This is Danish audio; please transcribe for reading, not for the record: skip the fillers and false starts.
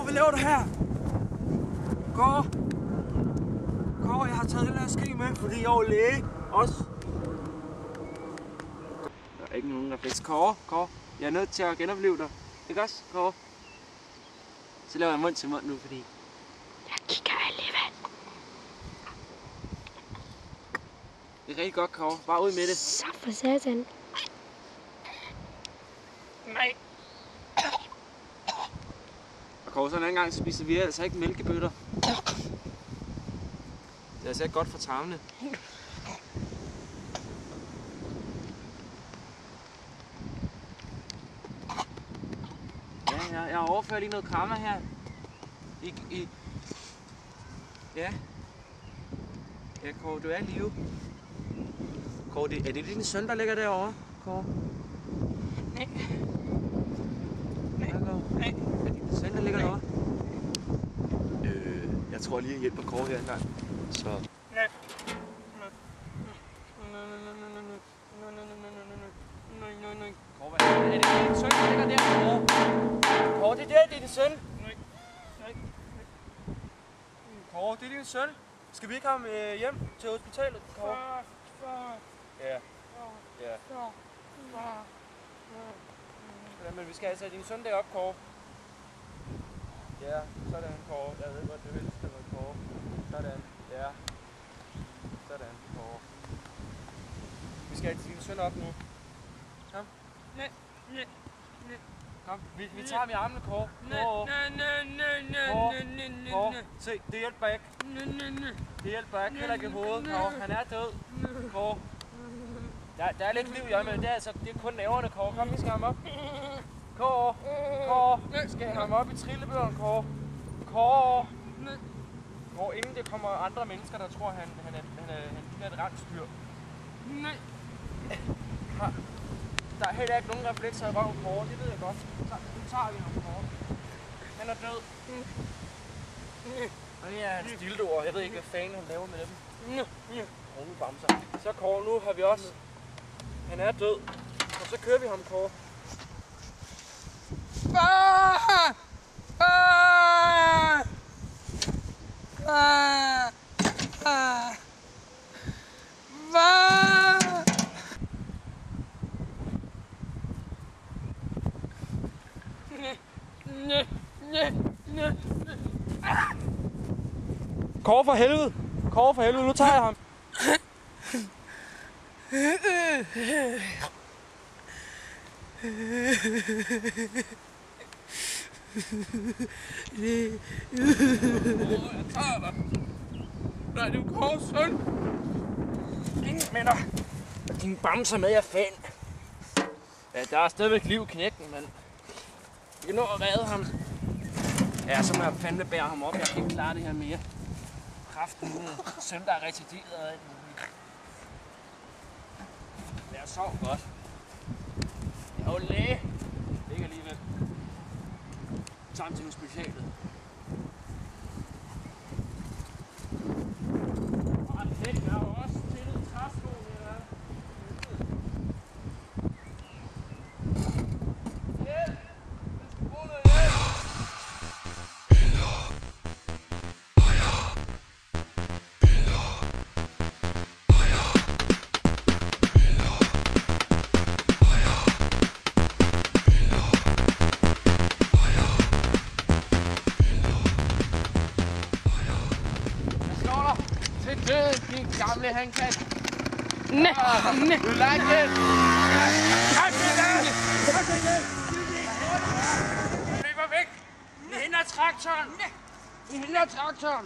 Hvad laver du her? Kåre, jeg har taget den her ske med, fordi jeg er læge også. Der er ikke nogen refleks. Kåre, jeg er nødt til at genopleve dig. Ikke også, Kåre? Så laver jeg mund til mund nu, fordi... Jeg kigger alligevel. Det er rigtig godt, Kåre. Bare ud med det. Så for satan. Nej. Og Kåre, så en anden gang spiser vi altså ikke mælkebøtter. Det er altså ikke godt for tarmene. Ja, Ja, jeg overfører lige noget krammer her. Ja. Ja, Kåre, du er i live. Kåre, er det din søn, der ligger derovre, Kåre? Nej. Ja, Kåre. Nej. Er det din søn, der ligger derovre? Jeg tror lige, jeg hjælper Kåre her engang. Så... Nej. Kåre, hvad er det din søn, der ligger derovre? Kåre, det er din søn. Kåre, det er din søn. Skal vi ikke have ham hjem til hospitalet, Kåre? Ja. Ja, men vi skal altså have din søn derop, Kåre. Ja, sådan, Kåre. Jeg ved godt, du vil det noget, Kåre. Sådan, ja. Sådan, Kåre. Vi skal have din søn op nu. Kom. Nej. Kom, vi tager ham i armene, Kåre. Kåre, se, det hjælper ikke. Det hjælper ikke, heller ikke i hovedet, Kåre. Han er død, Kåre. Der er lidt liv i ham, men det er kun nerverne, Kåre. Kom, vi skal have ham op. Kåre, vi skal have ham op i trillebøren, Kåre. Kåre, inden det kommer andre mennesker, der tror, han er et rensdyr. Nej. Der er heller ikke nogen reflekser i røven, Kåre. Det ved jeg godt. Nu tager vi ham, Kåre. Han er død. Og det er hans dildoer. Jeg ved ikke, hvad fanden han laver med dem. Nu bamser. Så Kåre, nu har vi også... Han er død. Og så kører vi ham, Kåre. Kåre for helvede! Kåre for helvede, nu tager jeg ham! Jeg tager dig. Nej, det er Kåres søn. Ingen minder. Din bamser med, jeg fan. Ja, der er stadigvæk liv i knækken, men... Vi kan nå at redde ham. Ja, så må jeg fandme bære ham op. Jeg kan ikke klare det her mere. Kræften nu. Søn, der er retideret og alt muligt. Jeg sov godt. Jeg er jo læge. Ikke alligevel. Sammen til hospitalet. Jeg har jo også til en træsko, eller hjælp! Jeg skal bruge noget hjælp! Til døden, din gamle handkat. Nej. Du like it? Kom til det! Løber væk! Vi henter traktoren! Vi henter traktoren!